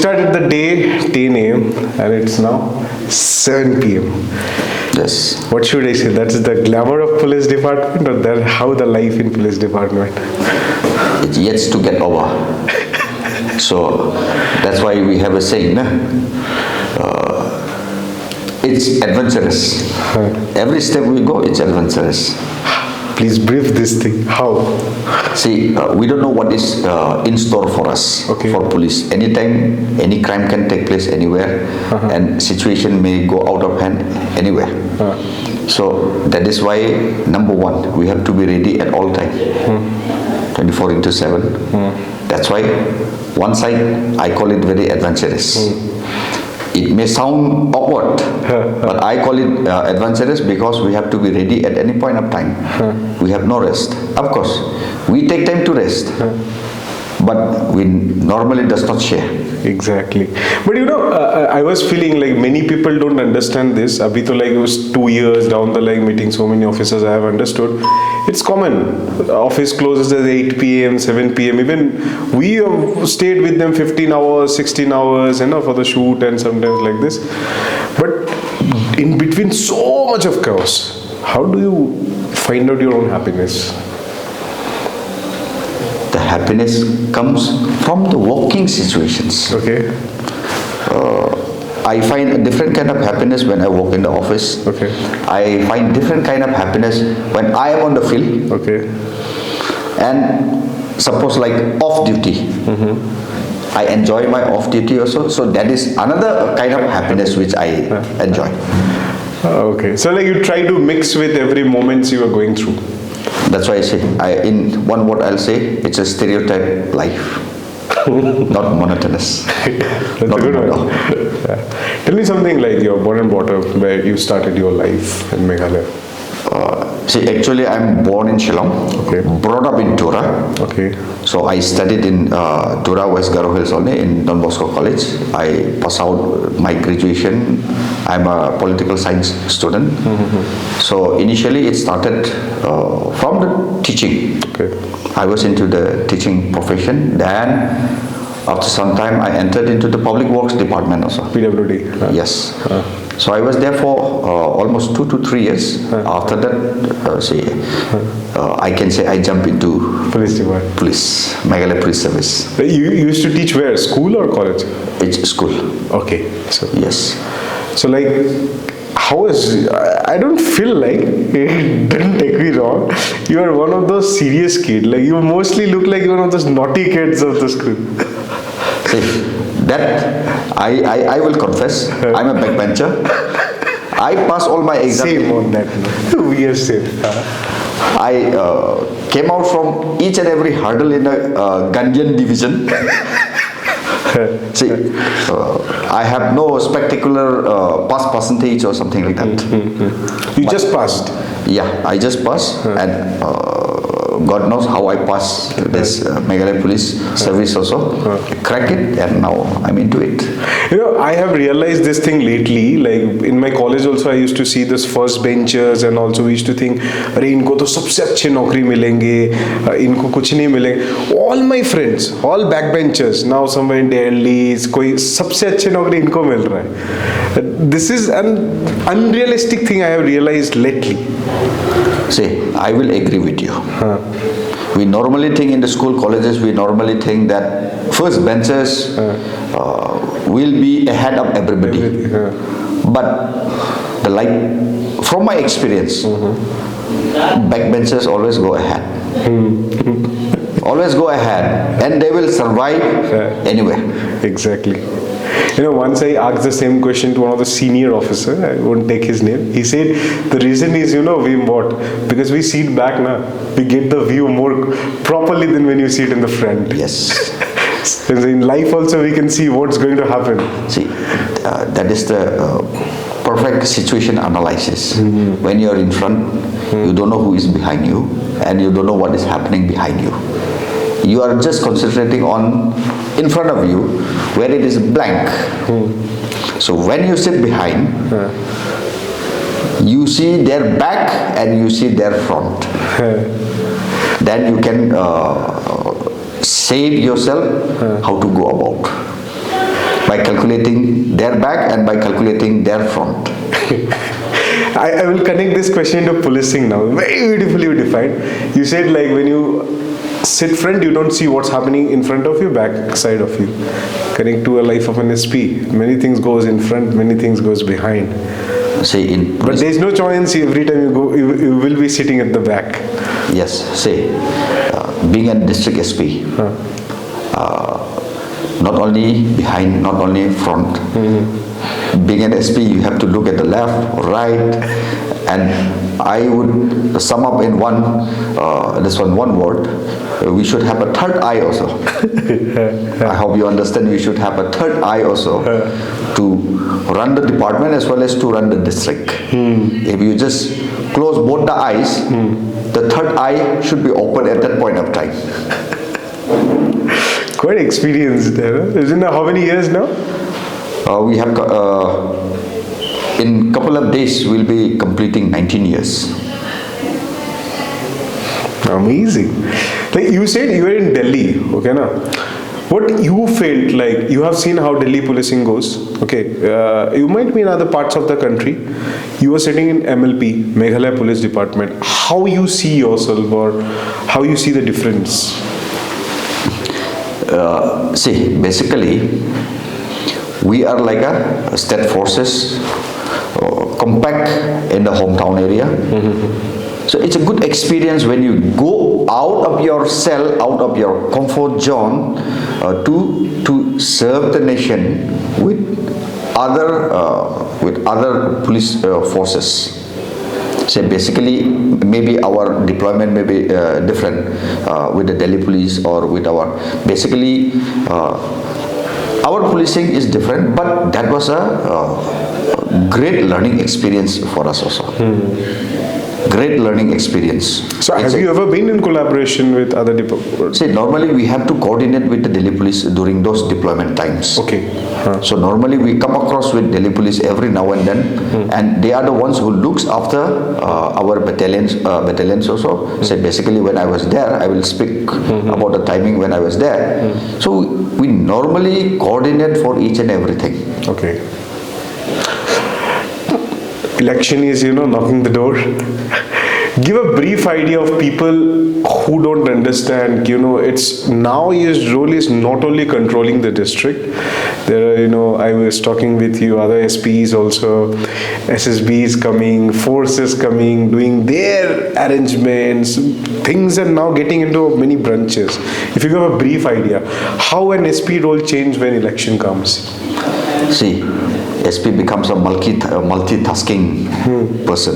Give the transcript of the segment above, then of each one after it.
started the day 10 a.m. and it's now 7 p.m. Yes. What should I say? That's the glamour of police department, or that how the life in police department? It's yet to get over. So that's why we have a saying, nah? It's adventurous. Every step we go, it's adventurous. Please brief this thing. How? See, we don't know what is in store for us, Okay. for police. Anytime, any crime can take place anywhere, and situation may go out of hand anywhere. So that is why, number one, we have to be ready at all time, 24/7. That's why one side, I call it very adventurous. It may sound awkward, but I call it adventurous because we have to be ready at any point of time. We have no rest. Of course, we take time to rest, but we normally does not share. Exactly. But you know, I was feeling like many people don't understand this. Abhi to like it was 2 years down the line, meeting so many officers, I have understood. It's common. Office closes at 8 p.m., 7 p.m. Even we have stayed with them 15 hours, 16 hours, for the shoot and sometimes like this. But in between so much of chaos, how do you find out your own happiness? The happiness comes from the walking situations. Okay. I find a different kind of happiness when I walk in the office. Okay. I find different kind of happiness when I am on the field. Okay. And suppose like off duty. I enjoy my off duty also. So that is another kind of happiness which I enjoy. Okay. So like you try to mix with every moments you are going through. That's why I say, in one word I'll say, it's a stereotype life. Not monotonous. That's Not a good one. monotonous. Yeah. Tell me something like you're born and brought up where you started your life in Meghalaya. See, actually I'm born in Shillong, Okay. brought up in Tura. Okay. So I studied in Tura, West Garo Hills only, in Don Bosco College. I passed out my graduation. I'm a political science student. So initially it started from the teaching. Okay. I was into the teaching profession. Then after some time I entered into the public works department also. PWD. Yes. So I was there for almost 2 to 3 years. After that, I can say I jumped into Police department. police, Meghalaya Police Service. You used to teach where? School or college? It's school. Okay. So, Yes. so like, how is, I don't feel like, don't take me wrong, you are one of those serious kids. Like you mostly look like one of those naughty kids of the school. See, that I will confess, I'm a backbencher. I pass all my exams. Same on that. We are same. I came out from each and every hurdle in a Gandian division. See, I have no spectacular pass percentage or something like that. You just passed. Yeah, I just passed, and God knows how I passed this Meghalaya Police Service also. Crack it, and now I'm into it. You know, I have realized this thing lately. Like in my college also, I used to see this first benchers, and also we used to think, "Arey, इनको तो सबसे अच्छे नौकरी मिलेंगे, इनको कुछ नहीं मिलेंगे." All my friends, all backbenchers, now somewhere in Delhi, कोई सबसे अच्छे नौकरी इनको मिल रहा है. This is an unrealistic thing I have realized lately. See, I will agree with you. We normally think in the school colleges, we normally think that first benchers will be ahead of everybody. But the from my experience, backbenchers always go ahead. Always go ahead, and they will survive anywhere. Exactly. You know, once I asked the same question to one of the senior officer, I won't take his name. He said, the reason is, VEEM what? Because we sit back now, we get the view more properly than when you sit in the front. Yes. And in life also we can see what's going to happen. See, that is the perfect situation analysis. When you're in front, you don't know who is behind you, and you don't know what is happening behind you. You are just concentrating on in front of you where it is blank. So when you sit behind, you see their back and you see their front. Then you can save yourself how to go about. by calculating their back and by calculating their front. I will connect this question to policing now. Very beautifully you defined. You said like when you sit front, you don't see what's happening in front of you, back side of you. Connect to a life of an SP. Many things goes in front, many things goes behind. Say in But there's no choice. Every time you go, you will be sitting at the back. yes, say being a district SP, not only behind, not only front. Being an SP, you have to look at the left, right, and I would sum up in one word. We should have a third eye also. I hope you understand. We should have a third eye also to run the department as well as to run the district. If you just close both the eyes, the third eye should be open at that point of time. Quite experienced there. Huh? Isn't it how many years now? We have in couple of days we'll be completing 19 years. Amazing. Like you said, you were in Delhi, okay, na? What you felt like, you have seen how Delhi policing goes, okay? You might be in other parts of the country. You were sitting in MLP, Meghalaya Police Department. How you see yourself or how you see the difference? See, basically, we are like a state forces, compact in the hometown area. So it's a good experience when you go out of your cell, out of your comfort zone, to serve the nation with other police forces. So basically, maybe our deployment may be different with the Delhi police or with our, basically our policing is different, but that was a great learning experience for us also. Great learning experience. So have you ever been in collaboration with other departments? See, normally we have to coordinate with the Delhi police during those deployment times. Okay. So normally we come across with Delhi police every now and then, and they are the ones who looks after our battalions also. So basically when I was there, I will speak about the timing when I was there. So we normally coordinate for each and everything. Okay. Election is, knocking the door. Give a brief idea of people who don't understand, it's now his role is not only controlling the district. There are, I was talking with you, other SPs also, SSBs coming, forces coming, doing their arrangements. Things are now getting into many branches. If you give a brief idea, how an SP role change when election comes? See, SP becomes a multitasking person,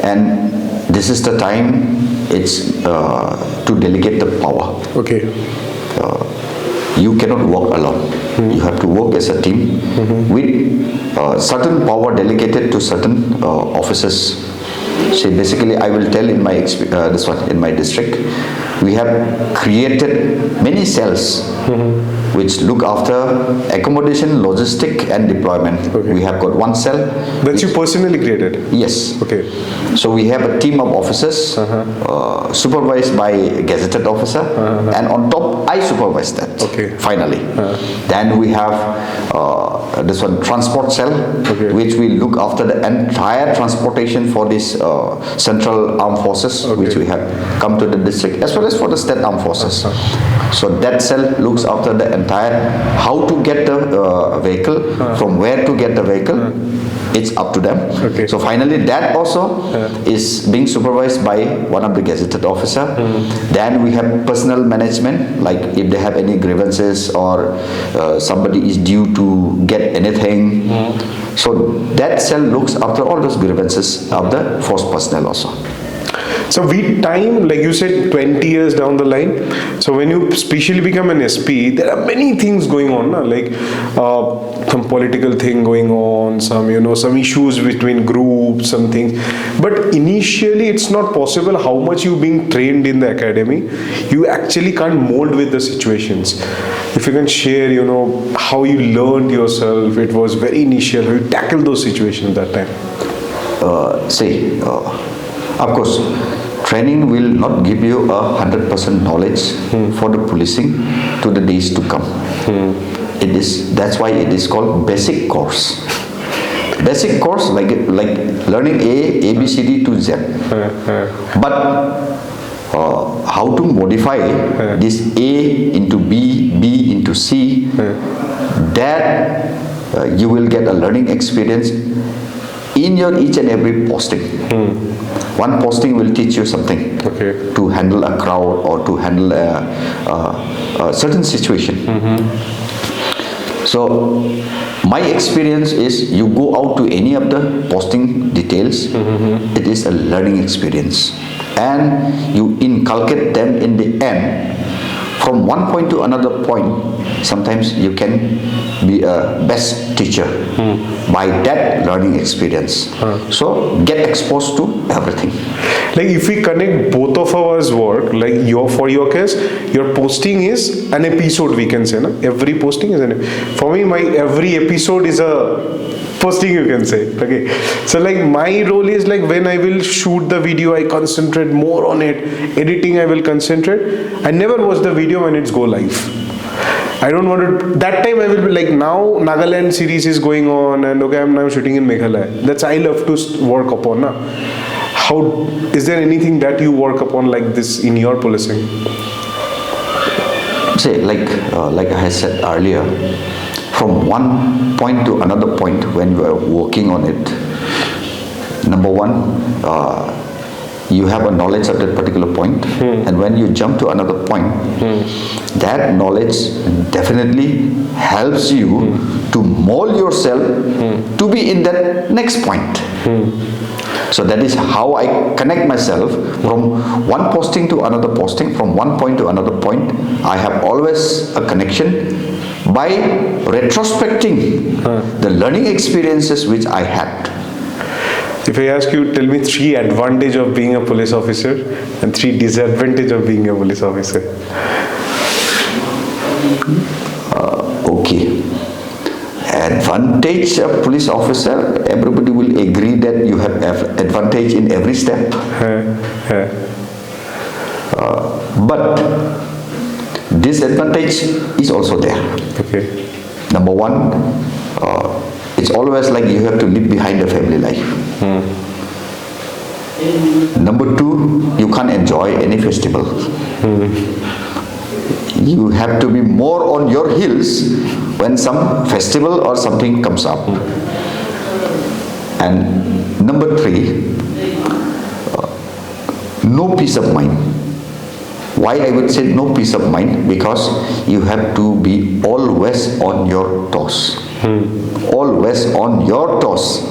and this is the time it's to delegate the power. Okay. You cannot work alone. You have to work as a team with certain power delegated to certain officers. So basically, I will tell in my in my district, we have created many cells which look after accommodation, logistic, and deployment. Okay. We have got one cell. That you personally created? Yes. Okay. So we have a team of officers supervised by a gazetted officer, and on top I supervise that. Okay. Finally, then we have this one transport cell, which will look after the entire transportation for this central armed forces, which we have come to the district, as well as for the state armed forces. So that cell looks after the entire how to get the vehicle, from where to get the vehicle. It's up to them. Okay. So finally that also is being supervised by one of the gazetted officer. Then we have personnel management, like if they have any grievances or somebody is due to get anything. So that cell looks after all those grievances of the force personnel also. So we time, like you said, 20 years down the line. So when you especially become an SP, there are many things going on, like some political thing going on, some some issues between groups, some things. But initially, it's not possible how much you being trained in the academy. You actually can't mold with the situations. If you can share, how you learned yourself, it was very initial. How you tackled those situations at that time. Of course, training will not give you 100% knowledge for the policing to the days to come. That's why it is called basic course. Basic course like learning A B C D to Z. But how to modify this A into B, B into C, that you will get a learning experience in your each and every posting. One posting will teach you something to handle a crowd or to handle a certain situation. So my experience is you go out to any of the posting details, it is a learning experience, and you inculcate them in the end. From one point to another point, sometimes you can be a best teacher by that learning experience. So get exposed to everything. Like if we connect both of ours work, like for your case, your posting is an episode, we can say, na? Every posting is for me, my every episode is a posting, you can say. Okay, so like my role is like when I will shoot the video, I concentrate more on it. Editing, I will concentrate. I never watch the video when it's go live. I don't want to. That time I will be like, now Nagaland series is going on, and okay, I'm now shooting in Meghalaya. That's I love to work upon. Na? How is there anything that you work upon like this in your policing? Say like I said earlier, from one point to another point when you are working on it, number one, you have a knowledge at that particular point, and when you jump to another point, that knowledge definitely helps you to mold yourself to be in that next point. So that is how I connect myself from one posting to another posting, from one point to another point. I have always a connection by retrospecting the learning experiences which I had. If I ask you, tell me 3 advantages of being a police officer and 3 disadvantages of being a police officer. Okay. Advantage of police officer, everybody will agree that you have advantage in every step. But disadvantage is also there. Okay. Number one, it's always like you have to live behind the family life. Number two, you can't enjoy any festival. You have to be more on your heels when some festival or something comes up. And number three, no peace of mind. Why I would say no peace of mind? Because you have to be always on your toes. Always on your toes.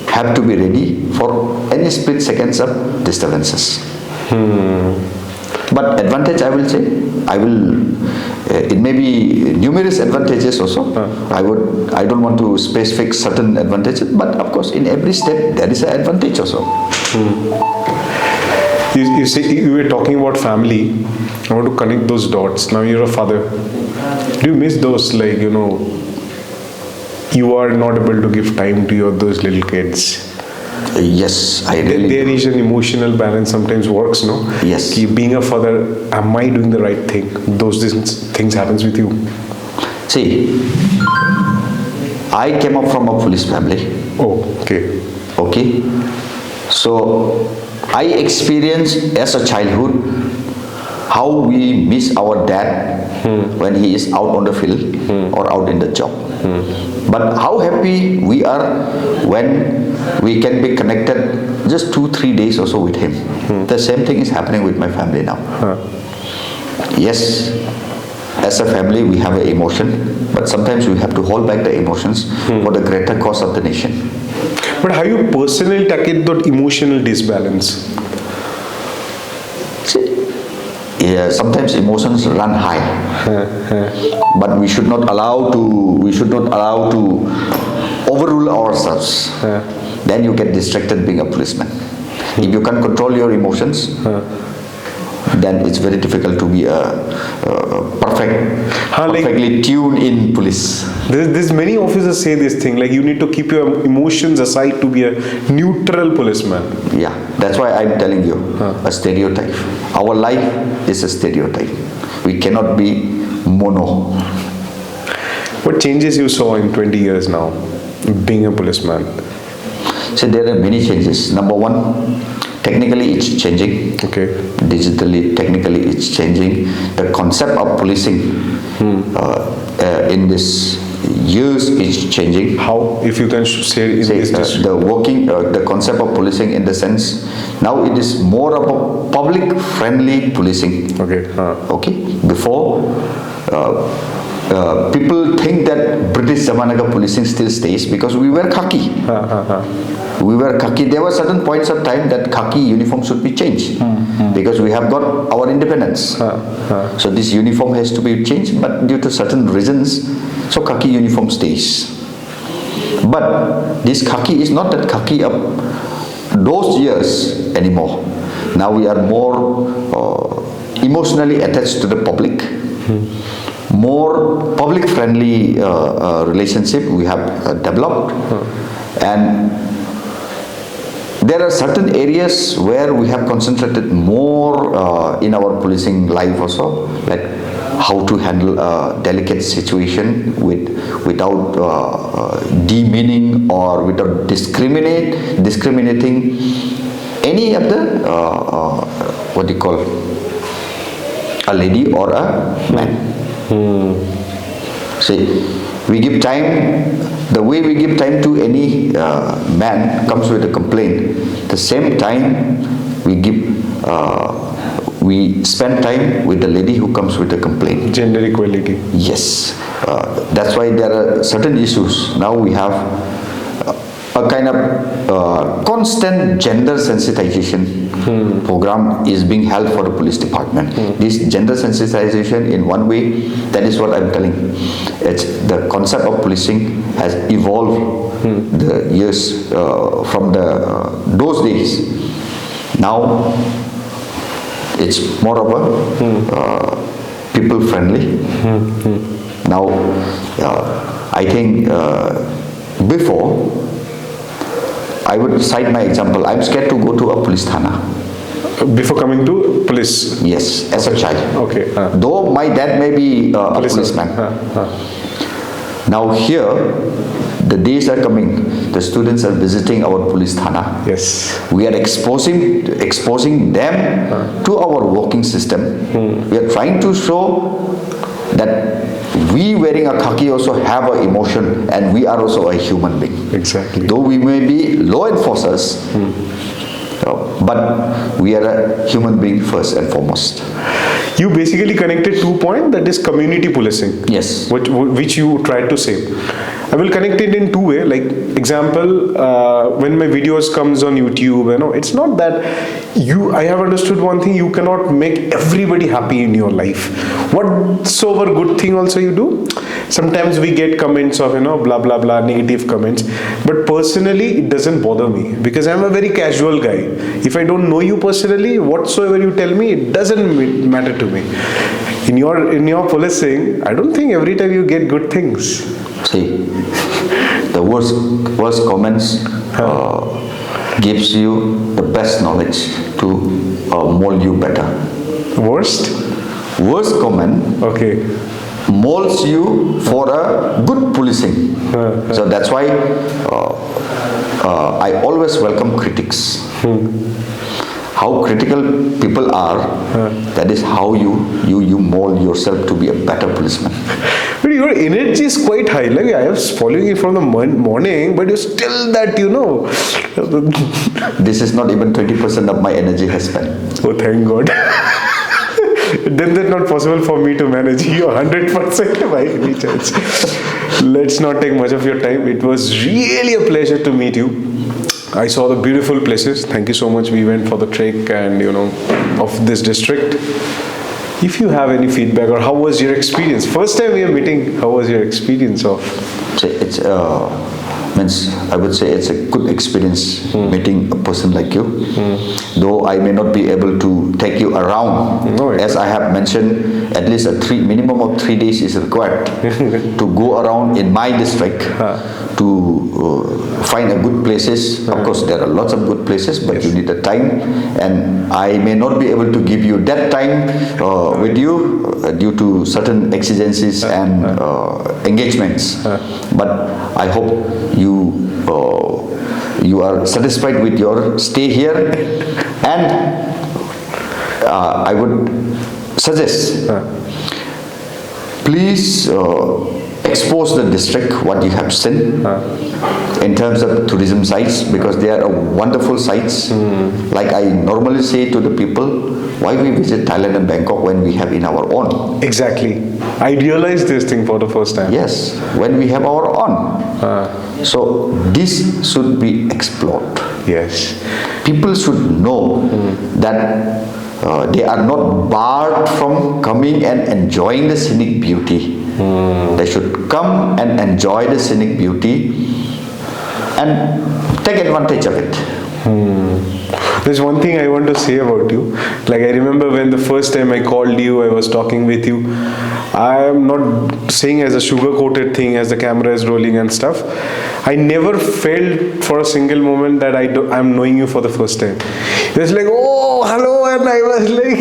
Have to be ready for any split seconds of disturbances. But advantage, I will say, it may be numerous advantages also. I don't want to specify certain advantages, but of course in every step there is an advantage also. You say you were talking about family. I want to connect those dots. Now you're a father. Do you miss those, like, you are not able to give time to those little kids? Yes, I really There is an emotional balance sometimes works, no? Yes. Being a father, am I doing the right thing? Those things happens with you. See, I came up from a police family. Oh, okay. Okay. So I experienced as a childhood how we miss our dad when he is out on the field or out in the job. But how happy we are when we can be connected just 2-3 days or so with him. The same thing is happening with my family now. Yes, as a family we have an emotion, but sometimes we have to hold back the emotions for the greater cause of the nation. But how you personally tackle that emotional disbalance? Yeah, sometimes emotions run high, but we should not allow to overrule ourselves. Then you get distracted being a policeman. If you can't control your emotions, then it's very difficult to be a perfectly tuned in police. There's many officers say this thing, like you need to keep your emotions aside to be a neutral policeman. Yeah, that's why I'm telling you, a stereotype. Our life is a stereotype. We cannot be mono. What changes you saw in 20 years now, being a policeman? So there are many changes. Number one, technically it's changing. Okay. Digitally, technically it's changing. The concept of policing in this years is changing. How, if you can share in this district? The concept of policing in the sense, now it is more of a public friendly policing. Okay. Okay. Before, people think that British Zamanaga policing still stays because we wear khaki. We wear khaki. There were certain points of time that khaki uniform should be changed because we have got our independence. So this uniform has to be changed, but due to certain reasons, so khaki uniform stays. But this khaki is not that khaki of those years anymore. Now we are more emotionally attached to the public. More public friendly relationship we have developed, and there are certain areas where we have concentrated more in our policing life also, like how to handle a delicate situation without demeaning or without discriminating any of the what do you call, a lady or a man. See, we give time, the way we give time to any man comes with a complaint, the same time we spend time with the lady who comes with a complaint. Gender equality. Yes, that's why there are certain issues. Now we have a kind of constant gender sensitization program is being held for the police department. This gender sensitization, in one way, that is what I'm telling. It's the concept of policing has evolved the years from those days. Now it's more of a people friendly. Now I think before, I would cite my example. I'm scared to go to a police thana. Before coming to police? Yes, as a child. Okay. Though my dad may be a policeman. Now here, the days are coming, the students are visiting our police thana. Yes. We are exposing them to our working system. We are trying to show that we wearing a khaki also have an emotion, and we are also a human being. Exactly. Though we may be law enforcers, but we are a human being first and foremost. You basically connected 2 points, that is community policing. Yes. Which you tried to say. I will connect it in 2 ways. Like example, when my videos comes on YouTube, it's not that I have understood one thing, you cannot make everybody happy in your life. Whatsoever good thing also you do, sometimes we get comments of, blah, blah, blah, negative comments. But personally, it doesn't bother me because I'm a very casual guy. If I don't know you personally, whatsoever you tell me, it doesn't matter to me. In your policing, I don't think every time you get good things. See, the worst comments gives you the best knowledge to mold you better. Worst comment molds you for a good policing. So that's why I always welcome critics. How critical people are, that is how you mold yourself to be a better policeman. But your energy is quite high. Like I was following you from the morning, but you're still that, This is not even 20% of my energy has spent. Oh, thank God. Then that's not possible for me to manage you 100% by any chance. Let's not take much of your time. It was really a pleasure to meet you. I saw the beautiful places. Thank you so much. We went for the trek and of this district. If you have any feedback or how was your experience? First time we are meeting, how was your experience of? It's means I would say it's a good experience meeting a person like you. Though I may not be able to take you around, No, as I have mentioned, at least minimum of 3 days is required to go around in my district to find a good places. Of course, there are lots of good places, but you need a time, and I may not be able to give you that time with you due to certain exigencies and engagements. But I hope you are satisfied with your stay here, and I would suggest, please expose the district what you have seen in terms of tourism sites, because they are wonderful sites. Like I normally say to the people, why we visit Thailand and Bangkok when we have in our own? Exactly. I realized this thing for the first time. Yes, when we have our own. So this should be explored. Yes. People should know that they are not barred from coming and enjoying the scenic beauty. They should come and enjoy the scenic beauty and take advantage of it. There's one thing I want to say about you. Like I remember when the first time I called you, I was talking with you. I am not saying as a sugar-coated thing as the camera is rolling and stuff. I never felt for a single moment that I'm knowing you for the first time. It was like, oh, hello, and I was like,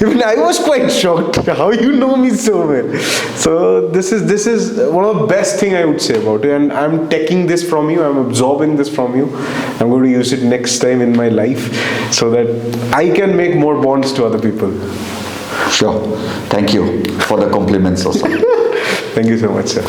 even I was quite shocked how you know me so well. So this is one of the best thing I would say about you, and I'm taking this from you. I'm absorbing this from you. I'm going to use it next time in my life so that I can make more bonds to other people. Sure. Thank you for the compliments also. Thank you so much, sir.